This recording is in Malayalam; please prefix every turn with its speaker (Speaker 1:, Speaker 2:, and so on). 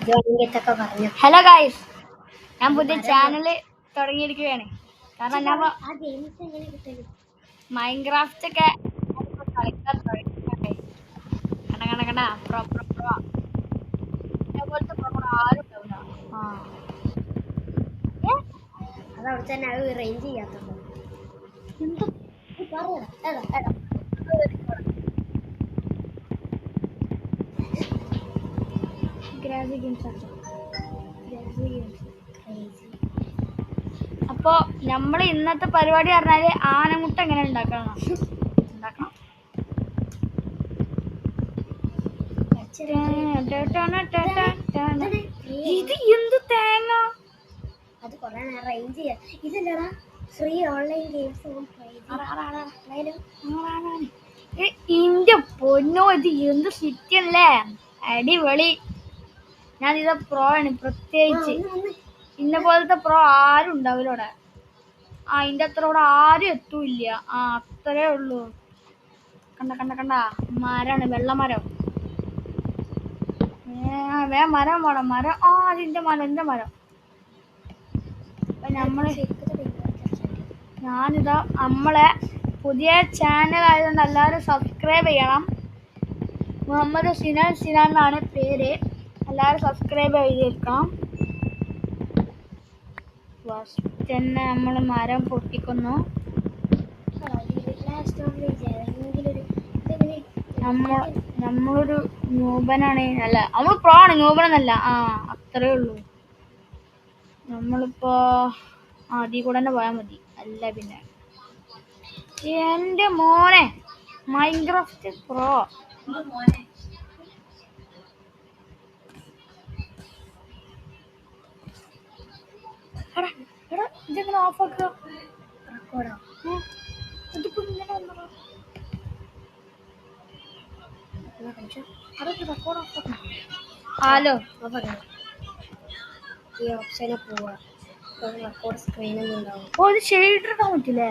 Speaker 1: ഹലോ ഗൈസ്, ഞാൻ പുതിയ ചാനൽ തുടങ്ങിയിരിക്കുകയാണ്. കാരണം ഞാൻ മൈൻക്രാഫ്റ്റ് ഒക്കെ കളിക്കാൻ തുടങ്ങിയിട്ടുണ്ട്. കണ്ട പ്രോ പ്രോ പ്രോ ഇതേപോലത്തെ പ്രോ ആരും ഉണ്ടാവില്ല.
Speaker 2: അതവിടെ തന്നെ അത് റേഞ്ച് ചെയ്യാത്തത്.
Speaker 1: അപ്പൊ നമ്മൾ ഇന്നത്തെ പരിപാടി പറഞ്ഞാല് ആനമുട്ട എങ്ങനെ ഉണ്ടാക്കണം. ഇത് എന്ത് തേങ്ങ,
Speaker 2: അത് കൊറേ റേഞ്ച് ചെയ്യാം. ഇതല്ലടാ ഫ്രീ ഓൺലൈൻ ഗെയിംസ്.
Speaker 1: ഇന്റെ പൊന്നോ, ഇത് എന്ത് സിറ്റിയല്ലേ, അടിപൊളി. ഞാൻ ഇത് പ്രോ ആണ്, പ്രത്യേകിച്ച് ഇന്ന പോലത്തെ പ്രോ ആരും ഉണ്ടാവില്ല ഇവിടെ. ഇതിന്റെ അത്ര ഇവിടെ ആരും എത്തൂല്ല. അത്രേ ഉള്ളൂ. കണ്ട മരാണ്, വെള്ളമരം. മരം വേണം, മരം. അതിന്റെ മരം, എന്റെ മരം. ഞാനിതാ നമ്മളെ പുതിയ ചാനൽ ആയതുകൊണ്ട് എല്ലാവരും സബ്സ്ക്രൈബ് ചെയ്യണം. മുഹമ്മദ് സിനാൻ എന്നാണ് പേര്. എല്ലാവരും സബ്സ്ക്രൈബ് ചെയ്തിരിക്കണം. ഫസ്റ്റ് തന്നെ നമ്മൾ മരം പൊട്ടിക്കുന്നു. നമ്മളൊരു ന്യൂബനാണ്. അല്ല, നമ്മൾ പ്രോ ആണ്, ന്യൂബനല്ല. അത്രേ ഉള്ളൂ. നമ്മളിപ്പോ അതിൽ കൂടെ തന്നെ പോയാൽ മതി. അല്ല പിന്നെ എന്റെ മോനെ, മൈൻക്രാഫ്റ്റ് പ്രോ. ഇതെങ്ങനെ ഓഫ് ആക്കുക? ഹലോ,
Speaker 2: ഈ ഓപ്ഷനെ പോവാ. റെക്കോർഡ് സ്ക്രീനൊന്നും ഉണ്ടാവും.
Speaker 1: ഇത് ഷെയ്ഡ് ഇടാൻ പറ്റില്ലേ?